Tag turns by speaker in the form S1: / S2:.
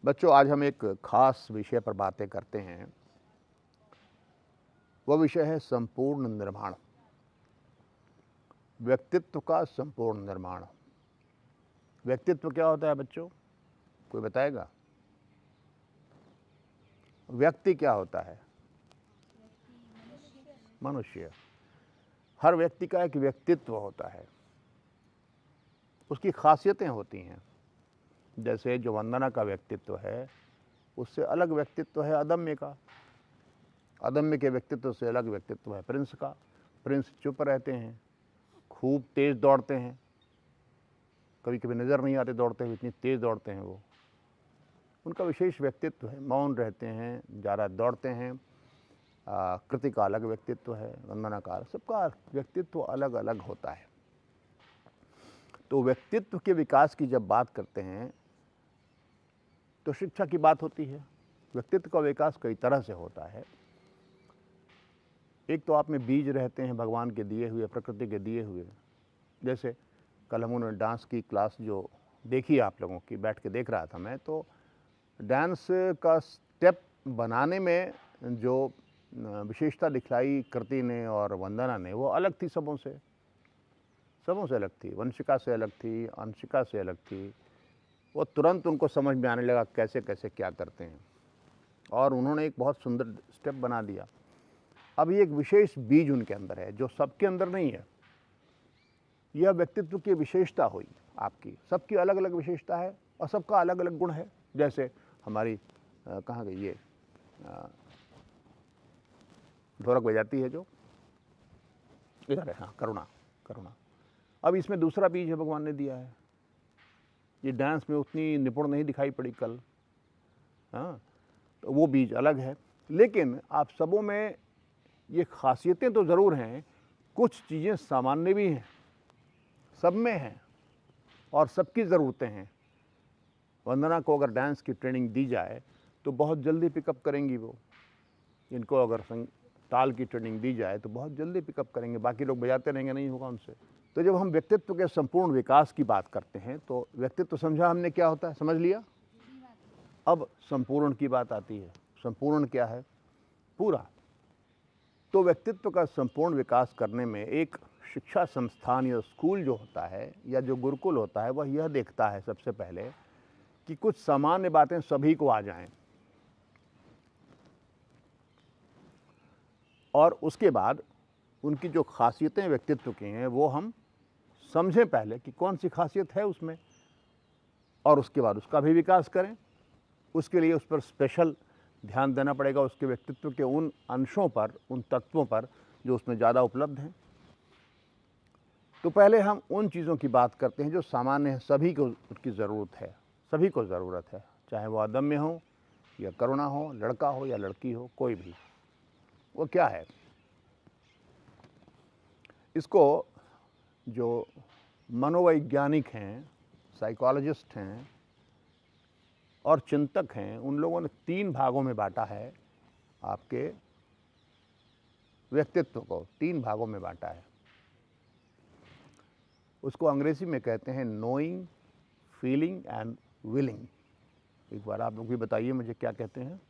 S1: बच्चों, आज हम एक खास विषय पर बातें करते हैं। वह विषय है संपूर्ण निर्माण, व्यक्तित्व का संपूर्ण निर्माण। व्यक्तित्व क्या होता है बच्चों? कोई बताएगा? व्यक्ति क्या होता है? मनुष्य। हर व्यक्ति का एक व्यक्तित्व होता है, उसकी खासियतें होती हैं। जैसे जो वंदना का व्यक्तित्व है, उससे अलग व्यक्तित्व है अदम्य का। अदम्य के व्यक्तित्व से अलग व्यक्तित्व है प्रिंस का। प्रिंस चुप रहते हैं, खूब तेज दौड़ते हैं, कभी कभी नज़र नहीं आते दौड़ते हुए, इतनी तेज दौड़ते हैं वो। उनका विशेष व्यक्तित्व है, मौन रहते हैं, ज़्यादा दौड़ते हैं। कृति का अलग व्यक्तित्व है, वंदना का, सबका व्यक्तित्व अलग अलग होता है। तो व्यक्तित्व के विकास की जब बात करते हैं तो शिक्षा की बात होती है। व्यक्तित्व का विकास कई तरह से होता है। एक तो आप में बीज रहते हैं भगवान के दिए हुए, प्रकृति के दिए हुए। जैसे कल हम उन्होंने डांस की क्लास जो देखी आप लोगों की, बैठ के देख रहा था मैं, तो डांस का स्टेप बनाने में जो विशेषता दिखलाई कृति ने और वंदना ने, वो अलग थी सबों से अलग थी। वंशिका से अलग थी, अंशिका से अलग थी। वो तुरंत उनको समझ में आने लगा कैसे कैसे क्या करते हैं, और उन्होंने एक बहुत सुंदर स्टेप बना दिया। अब ये एक विशेष बीज उनके अंदर है जो सबके अंदर नहीं है। यह व्यक्तित्व की विशेषता हुई आपकी, सबकी अलग अलग विशेषता है और सबका अलग अलग गुण है। जैसे हमारी कहाँ गई ये ढोलक बजाती है जो इधर है, हाँ, करुणा। अब इसमें दूसरा बीज है भगवान ने दिया है। ये डांस में उतनी निपुण नहीं दिखाई पड़ी कल, हाँ, तो वो बीज अलग है। लेकिन आप सबों में ये खासियतें तो ज़रूर हैं, कुछ चीज़ें सामान्य भी हैं, सब में हैं और सबकी ज़रूरतें हैं। वंदना को अगर डांस की ट्रेनिंग दी जाए तो बहुत जल्दी पिकअप करेंगी वो। इनको अगर ताल की ट्रेनिंग दी जाए तो बहुत जल्दी पिकअप करेंगे, बाकी लोग बजाते रहेंगे, नहीं होगा उनसे। तो जब हम व्यक्तित्व के संपूर्ण विकास की बात करते हैं तो व्यक्तित्व समझा हमने क्या होता है, समझ लिया। अब संपूर्ण की बात आती है। संपूर्ण क्या है? पूरा। तो व्यक्तित्व का संपूर्ण विकास करने में एक शिक्षा संस्थान या स्कूल जो होता है या जो गुरुकुल होता है, वह यह देखता है सबसे पहले कि कुछ सामान्य बातें सभी को आ जाएं, और उसके बाद उनकी जो खासियतें व्यक्तित्व की हैं वो हम समझें पहले कि कौन सी खासियत है उसमें, और उसके बाद उसका भी विकास करें। उसके लिए उस पर स्पेशल ध्यान देना पड़ेगा, उसके व्यक्तित्व के उन अंशों पर, उन तत्वों पर जो उसमें ज़्यादा उपलब्ध हैं। तो पहले हम उन चीज़ों की बात करते हैं जो सामान्य है, सभी को उसकी ज़रूरत है, सभी को ज़रूरत है, चाहे वो अदम्य हो या करुणा हो, लड़का हो या लड़की हो, कोई भी। वो क्या है? इसको जो मनोवैज्ञानिक हैं, साइकोलॉजिस्ट हैं और चिंतक हैं, उन लोगों ने 3 भागों में बांटा है। आपके व्यक्तित्व को 3 भागों में बांटा है। उसको अंग्रेजी में कहते हैं नोइंग, फीलिंग एंड विलिंग। एक बार आप लोग भी बताइए मुझे, क्या कहते हैं?